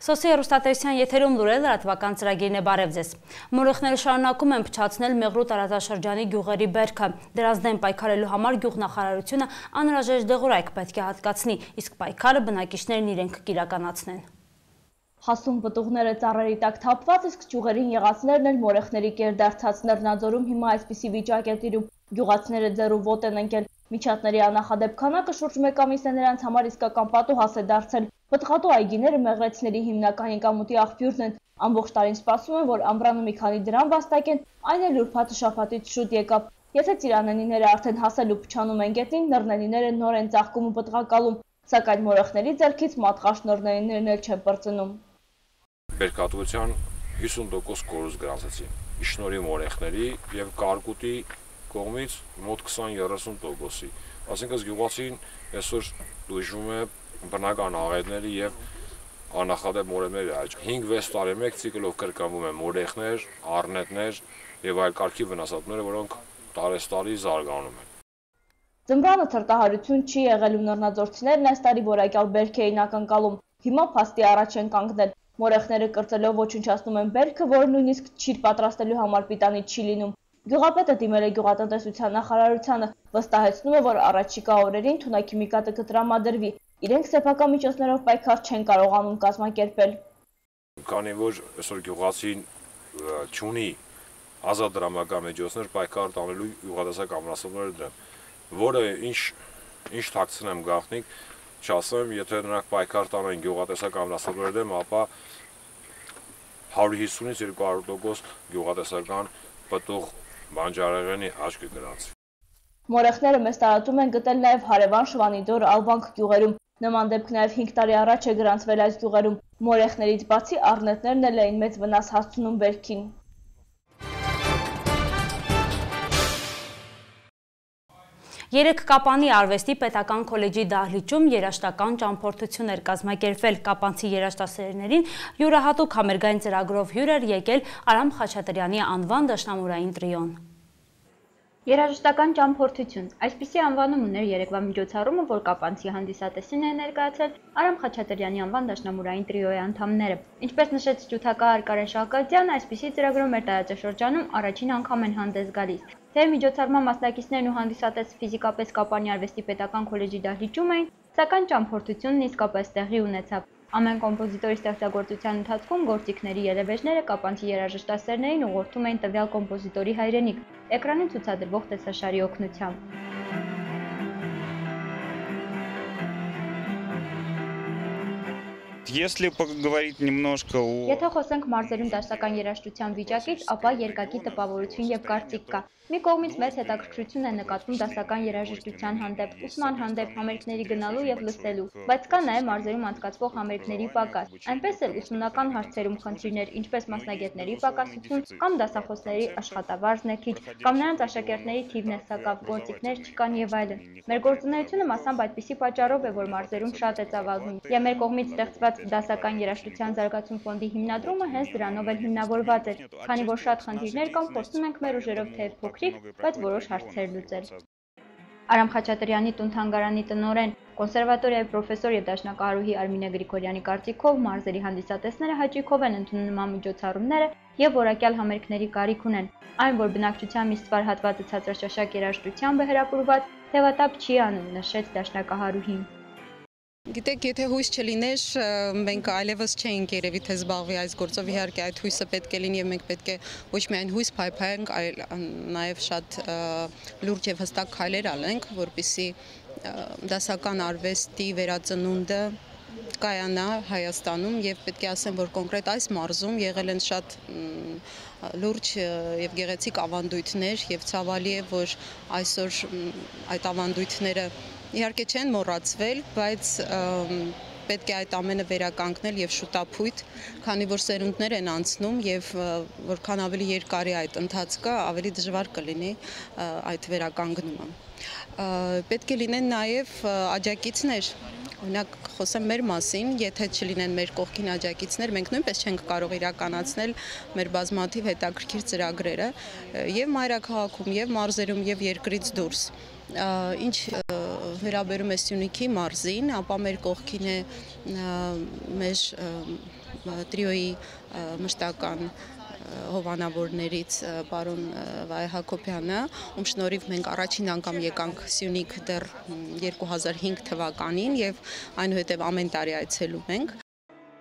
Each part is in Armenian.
Սոսի հեռուստատեսության եթերում լուրեր լրատվական ծրագիրն է, բարև ձեզ։ Մորեխները շարունակում են փչացնել Մեղրու տարածաշրջանի գյուղերի բերքը։ Դրանց դեմ պայքարելու համար գյուղնախարարությունը անհրաժեշտ դեղորայք պետք է հատկացնի, իսկ պայքարը բնակիչներն իրենք կիրականացնեն։ Հասուն պտուղները ծառերի տակ թափված, իսկ ճյուղերին եղածներն էլ մորեխների կերդարձած Լեռնաձորում հիմա այսպիսի վիճակ է տիրում։ Գյուղացիները ձեռու ոտ են ընկել։ Միջատների անախադեպ քանակը շուրջ 1 ամիս է նրանց համար իսկական պատուհաս է դարձել։ Պտղատու այգիները մեղրեցիների հիմնական եկամուտի աղբյուրն են։ Ամբողջ տարին սպասում են, որ ամռանը մի քանի դրամ վաստակեն, այն էլ ուրբաթը շաբաթից շուտ եկավ։ Եթե ծիրանենիները արդեն հասել ու փչանում են գետնին, նռնենիները նոր են ծաղկում ու պտղակալում, սակայն մորեխների ձեռքից մատղաշ նռնենիներն էլ չեն պրծնում։ Բերքատվության 50% կորուս գրանցեցին, իշնորի մորեխների և կարկուտի կողմից մոտ 20-30%-ի, այսինքն գյուղացին այսօր դժվում է բնական աղետների և աննախադեպ մորեխների աճ։ 5-6 տարի մեկ ցիկլով կրկնվում են մորեխներ, առնետներ և այլ կարգի վնասատուներ, որոնք տարեստարի զարգանում են։ Ձմռանը թրտահարություն չի եղել ու նռնաձորցիներն այս տարի որակյալ բերք էին ակնկալում։ Հիմա փաստի առաջ են կանգնել։ Մորեխները կրծելով ոչնչացնում են բերքը, որը նույնիսկ չիր պատրաստելու համար պիտանի չի լինում։ Գյուղապետը դիմել է գյուղատնտեսության նախարարությանը, վստահեցնում է, որ առաջիկա օրերին թունաքիմիկատը կտրամադրվի։ Իրենք սեփական միջոցներով պայքար չեն կարողանում կազմակերպել։ Քանի որ այսօր գյուղացին չունի ազատ դրամական միջոցներ պայքար տանելու գյուղատնտեսական ամրացումների դեմ, որը ինչ թաքցնեմ գաղտնիք, չասեմ, եթե նրանք պայքար տանեն գյուղատնտեսական ամրացումների դեմ, ապա 150-ից 200% գյուղատնտեսական պտուղ բանջարեղենի աճ կգրանցվի։ Մորեխները մեծ տարածում են գտել նաև հարևան Շվանիդոր, Ալվանք գյուղերում։ Նման դեպք նաև 5 տարի առաջ է գրանցվել այս գյուղերում։ Մորեխներից բացի առնետներն էլ էին մեծ վնաս հասցնում բերքին։ Երեկ Կապանի արվեստի պետական քոլեջի դահլիճում երաժշտական ճամփորդություն էր կազմակերպվել։ Կապանցի երաժշտասերներին յուրահատուկ համերգային ծրագրով հյուր էր եկել Արամ Խաչատրյանի անվան դաշնամուրային տրիոն։ Երաժշտական ճամփորդություն։ Այսպիսի անվանում ուներ երեկվա միջոցառումը, որ Կապանցի հանդիսատեսին է ներկայացել Արամ Խաչատրյանի անվան դաշնամուրային տրիոյի անդամները։ Ինչպես նշեց ջութակահար Կարեն Շահկազյանը, այսպիսի ծրագրով մեր տարածաշրջանում առաջին անգամ են հանդես գալիս։ Թեև միջոցառման մասնակիցներն ու հանդիսատես ֆիզիկապես Կապանի արվեստի պետական քոլեջի դահլիճում էին, սակայն ճամփորդությունն իսկապես տեղի ունեցավ։ Ամեն կոմպոզիտորի ստեղծագործության ընթացքում գործիքների ելևէջները կապանցի երաժշտասերներին ուղղորդում էին տվյալ կոմպոզիտորի հայրենիք, էկրանին ցուցադրվող տեսաշարի օգնությամբ։ Если поговорить немножко о... Եթե խոսենք մարզերում դասական երաժշտության վիճակից, ապա երկակի տպավորություն եւ կարծիք կա։ Մի կողմից մեծ հետաքրքրություն է նկատվում դասական երաժշտության հանդեպ, ուսման հանդեպ, համերգների գնալու եւ լսելու, բայց կա նաեւ մարզերում անցկացվող համերգների պակաս, այնպես էլ ուսումնական հարցերում խնդիրներ, ինչպես մասնագետների պակասություն կամ դասախոսների աշխատավարձն է քիչ, կամ նրանց աշակերտների թիվն է սակավ, գործիքներ չկան եւ այլն։ Մեր գործունեությունը մասամբ այդպիսի պատճառով է, որ մարզերում շատ է ծավալվում, եւ մեր կողմից ստեղծված դասական երաժշտության զարգացում ֆոնդի հիմնադրումը հենց դրանով էլ հիմնավորված էր, քանի որ շատ խնդիրներ կան, փորձում ենք մեր ուժերով թեև փոքրիկ, բայց որոշ հարցեր լուծել։ Արամ Խաչատրյանի տուն-թանգարանի տնօրեն, կոնսերվատորիայի պրոֆեսոր եւ դաշնակահարուհի Արմինե Գրիգորյանի կարծիքով մարզերի հանդիսատեսները հաճույքով են ընդունում նման միջոցառումները եւ որակյալ համերգների կարիք ունեն։ Այն, որ բնակչության մի ստվար հատվածը ցածրաշաշակ երաժշտությամբ է հրապուրված, թեւատափ չի անում, նշեց դաշնակահարուհին։ Գիտեք, եթե հույս չլիներ, մենք այլևս չէինք երևի թե զբաղվի այս գործով, իհարկե այդ հույսը պետք է լինի եւ մենք պետք է ոչ միայն հույս փայփայենք, այլ նաեւ շատ լուրջ եւ հստակ քայլեր անենք, որպեսզի դասական արվեստի վերածնունդը կայանա Հայաստանում եւ պետք է ասեմ, որ կոնկրետ այս մարզում եղել են շատ լուրջ եւ գեղեցիկ ավանդույթներ եւ ցավալի է, որ այսօր այդ ավանդույթները իհարկե չեն մոռացվել, բայց պետք է այդ ամենը վերականգնել եւ շուտապույտ, քանի որ սերունդներ են անցնում եւ որքան ավելի երկար է այդ ընթացքը, ավելի դժվար կլինի այդ վերականգնումը։ Պետք է լինեն նաեւ աջակիցներ, օրինակ խոսեմ մեր մասին, եթե չլինեն մեր կողքին աջակիցներ, մենք նույնպես չենք կարող իրականացնել մեր բազմաթիվ հետաքրքիր ծրագրերը եւ մայրաքաղաքում, եւ մարզերում, եւ երկրից դուրս։ Ինչ վերաբերում է Սյունիքի մարզին, ապա մեր կողքին է մեր տրիոյի մշտական հովանավորներից պարոն Վայ Հակոբյանը, ում շնորհիվ մենք առաջին անգամ եկանք Սյունիք դեռ 2005 թվականին եւ այնուհետեւ ամեն տարի այցելում ենք։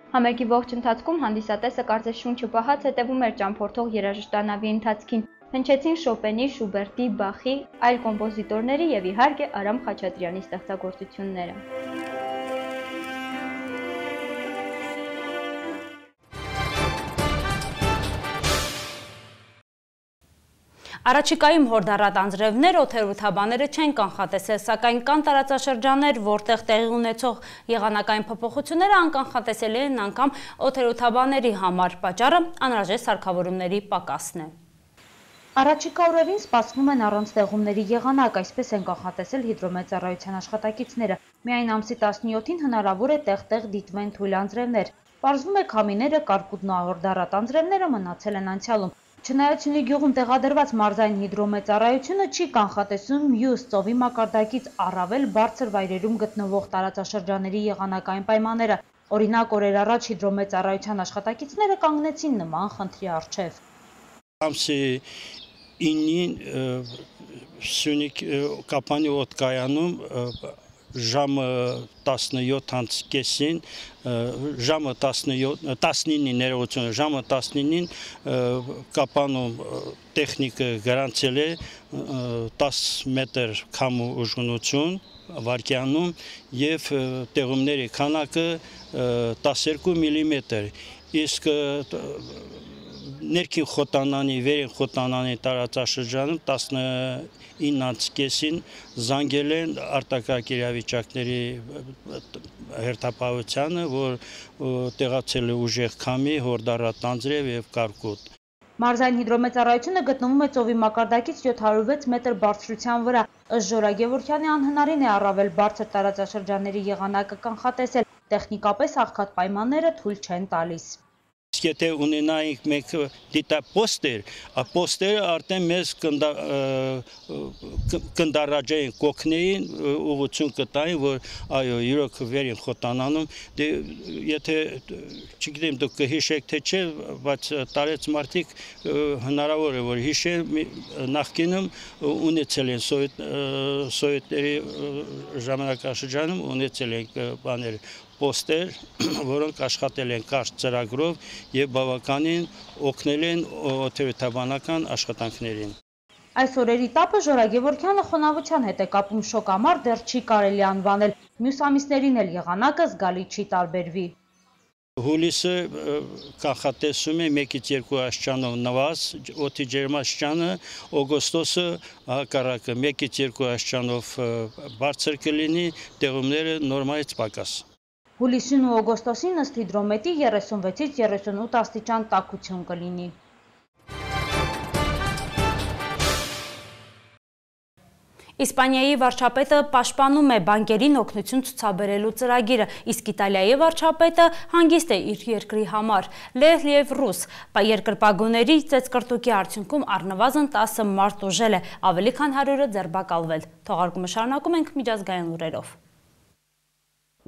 Համերգի ողջ ընթացքում հանդիսատեսը կարծես շունչը պահած հետևում էր ճամփորդող երաժշտանավի ընթացքին։ Հնչեցին Շոպենի, Շուբերտի, Բախի, այլ կոմպոզիտորների եւ իհարկե Արամ Խաչատրյանի ստեղծագործությունները։ Առաջիկայում հորդառատ անձրևներ օդերութաբանները չեն կանխատեսել, սակայն կան տարածաշրջաններ, որտեղ տեղի ունեցող եղանակային փոփոխությունները անկանխատեսելի են անգամ օդերութաբանների համար, պատճառը անհրաժեշտ սարքավորումների պակասն է։ Առաջիկա օրերին սպասվում են առանց տեղումների եղանակ, այսպես են կանխատեսել հիդրոմեծառայության աշխատակիցները։ Միայն ամսի 17-ին հնարավոր է տեղ-տեղ դիտվեն թույլ անձրևներ։ Պարզվում է քամիները, կարկուտն ու հորդառատ անձրևները մնացել են անցյալում։ Չնայած Սյունիք գյուղում տեղադրված մարզային հիդրոմեծառայությունը չի կանխատեսում մյուս ծովի մակարդակից առավել բարձր վայրերում գտնվող տարածաշրջանների եղանակային պայմանները։ Օրինակ, օրեր առաջ հիդրոմեծառայության աշխատակիցները կանգնեցին նման խնդրի առջև։ Ամսի 9-ին Սյունիք Կապանի օդկայանում ժամը 17:30-ին ժամը 19-ին ներողություն, ժամը 19-ին Կապանում տեխնիկը գրանցել է 10 մետր քամու ուժգնություն վարկյանում եւ տեղումների քանակը 12 մմ, իսկ ներքին խոտանանի, վերին խոտանանի տարածաշրջանում 19:30-ին զանգել են արտակարգ իրավիճակների հերթապահությանը, որ տեղացել է ուժեղ քամի, հորդառատ անձրև եւ կարկուտ։ Մարզային հիդրոմեծառայությունը գտնվում է ծովի մակարդակից 706 մետր բարձրության վրա։ Ըստ Ժորա Գևորգյանի անհնարին է առավել բարձր տարածաշրջանների եղանակը կանխատեսել, տեխնիկապես աղքատ պայմանները թույլ չեն տալիս։ Եթե ունենայինք մենք դիտապոստեր, պոստերը արդեն մեզ կնդարաժային կոգնեին, ուղղություն կտային, որ այո, իրոք վերին խոտանանում, եթե չգիտեմ դուք կհիշեք թե չէ, բայց տարեց մարդիկ հնարավոր է, որ հիշեն, նախկինում ունեցել են սովետների ժամանակաշրջանում ունեցել են բաներ, պոստեր, որոնք աշխատել են կարճ ծրագրով եւ բավականին օգնել են օդերութաբանական աշխատանքներին։ Այս օրերի տապը Ժորա Գևորգյանը խոնավության հետ է կապում, շոկ ամառ դեռ չի կարելի անվանել, մյուս ամիսներին էլ եղանակը զգալի չի տարբերվի։ Հուլիսը կանխատեսում է 1-ից 2 աստիճանով նվազ, օդի ջերմաստիճանը, օգոստոսը հակառակը 1-ից 2 աստիճանով բարձր կլինի, տեղումները նորմալից պակաս։ Հուլիսին ու օգոստոսին ըստ հիդրոմետի 36-ից 38 աստիճան տաքություն կլինի։ Իսպանիայի վարչապետը պաշտպանում է բանկերին օգնություն ցուցաբերելու ծրագիրը, իսկ Իտալիայի վարչապետը հանգիստ է իր երկրի համար։ Լեհ եւ ռուս երկրպագուների ծեծկրտուկի արդյունքում առնվազն 10 մարդ ուժել է, ավելի քան 100-ը ձերբակալվել։ Թողարկումը շարունակում ենք միջազգային լուրերով։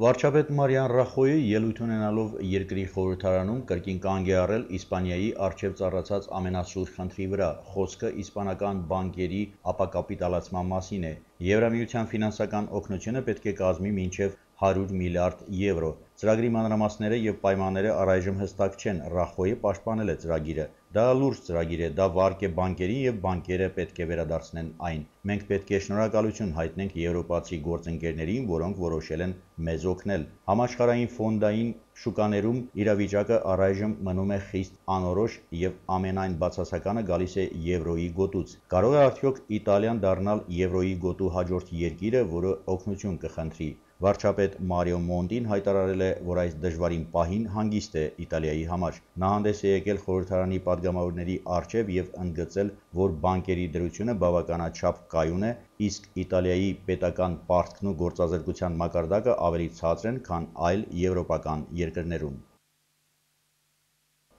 Վարչապետ Մարիան Ռախոյը ելույթ ունենալով երկրի խորհրդարանում կրկին կանգ է առել Իսպանիայի առջև ծառացած ամենասուր խնդրի վրա, խոսքը իսպանական բանկերի ապակապիտալացման մասին է։ Եվրամիության ֆինանսական օգնությունը պետք է կազմի մինչև 100 միլիարդ եվրո։ Ծրագրի մանրամասները եւ պայմանները առայժմ հստակ չեն, Ռախոյը պաշտպանել է ծրագիրը։ Դա լուրջ ծրագիր է, դա վարկ է բանկերին եւ բանկերը պետք է վերադարձնեն այն։ Մենք պետք է շնորհակալություն հայտնենք եվրոպացի գործընկերներին, որոնք որոշել են մեզ օգնել։ Համաշխարհային ֆոնդային շուկաներում իրավիճակը առայժմ մնում է խիստ անորոշ եւ ամենայն բացասականը գալիս է եվրոյի գոտուց։ Կարող է արդյոք Իտալիան դառնալ եվրոյի գոտու հաջորդ երկիրը, որը օգնություն կխնդրի։ Վարչապետ Մարիո Մոնտին հայտարարել է, որ այս դժվարին պահին հանգիստ է Իտալիայի համար։ Նա հանդես է եկել խորհրդարանի падգամավորների առջև եւ ընդգծել, որ բանկերի դրությունը բավականաչափ կայուն է, իսկ Իտալիայի պետական պարտքն ու գործազրկության մակարդակը ավելի ցածր են, քան այլ եվրոպական երկրներում։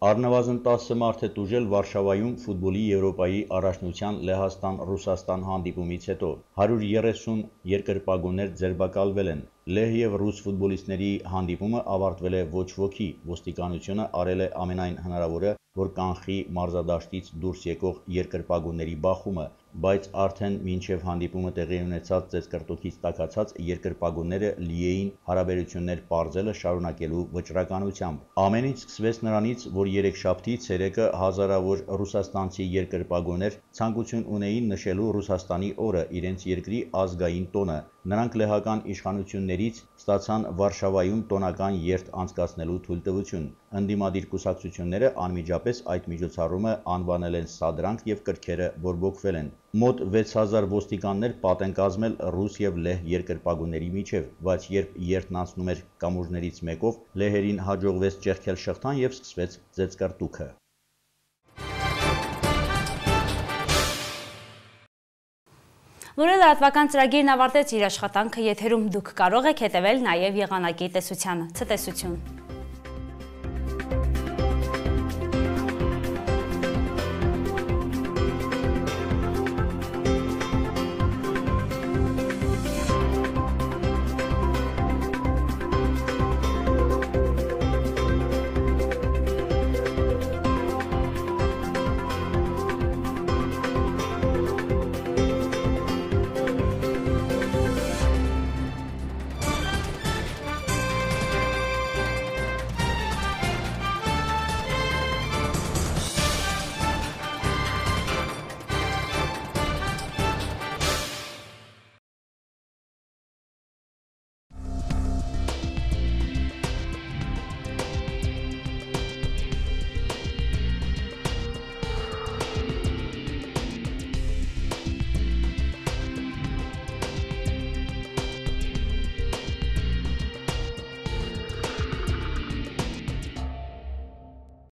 Առնվազն 10 մարդ է տուժել Վարշավայում ֆուտբոլի Եվրոպայի առաջնության Լեհաստան-Ռուսաստան հանդիպումից հետո։ 130 երկրպագուներ ձերբակալվել են։ Լեհ եւ ռուս ֆուտբոլիստների հանդիպումը ավարտվել է ոչ ոքի։ Ոստիկանությունը արել է ամենայն հնարավորը, որ կանխի մարզադաշտից դուրս եկող երկրպագուների բախումը, բայց արդեն մինչև հանդիպումը տեղի ունեցած ծեծկռտուքից տաքացած երկրպագուները լի էին հարաբերություններ պարզելը շարունակելու վճռականությամբ։ Ամեն ինչ սկսվեց նրանից, որ երեքշաբթի ցերեկը հազարավոր ռուսաստանցի երկրպագուներ ցանկություն ունեին նշելու Ռուսաստանի օրը, իրենց երկրի ազգային տոնը։ Նրանք լեհական իշխանություններից ստացան Վարշավայում տոնական երթ անցկացնելու թույլտվություն։ Ընդդիմադիր կուսակցությունները անմիջապես այդ միջոցառումը անվանել են սադրանք եւ կրքերը բորբոքվել են։ Մոտ 6000 ոստիկաններ պատ են կազմել ռուս եւ լեհ երկրպագուների միջև, բայց երբ երթն անցնում էր կամուրջներից մեկով, լեհերին հաջողվեց ճեղքել շղթան եւ սկսվեց ծեծկռտուքը։ Լուրը լրատվական ծրագիրն ավարտեց իր աշխատանքը, եթերում դուք կարող եք հետևել նաև եղանակի տեսությանը։ Ցտեսություն։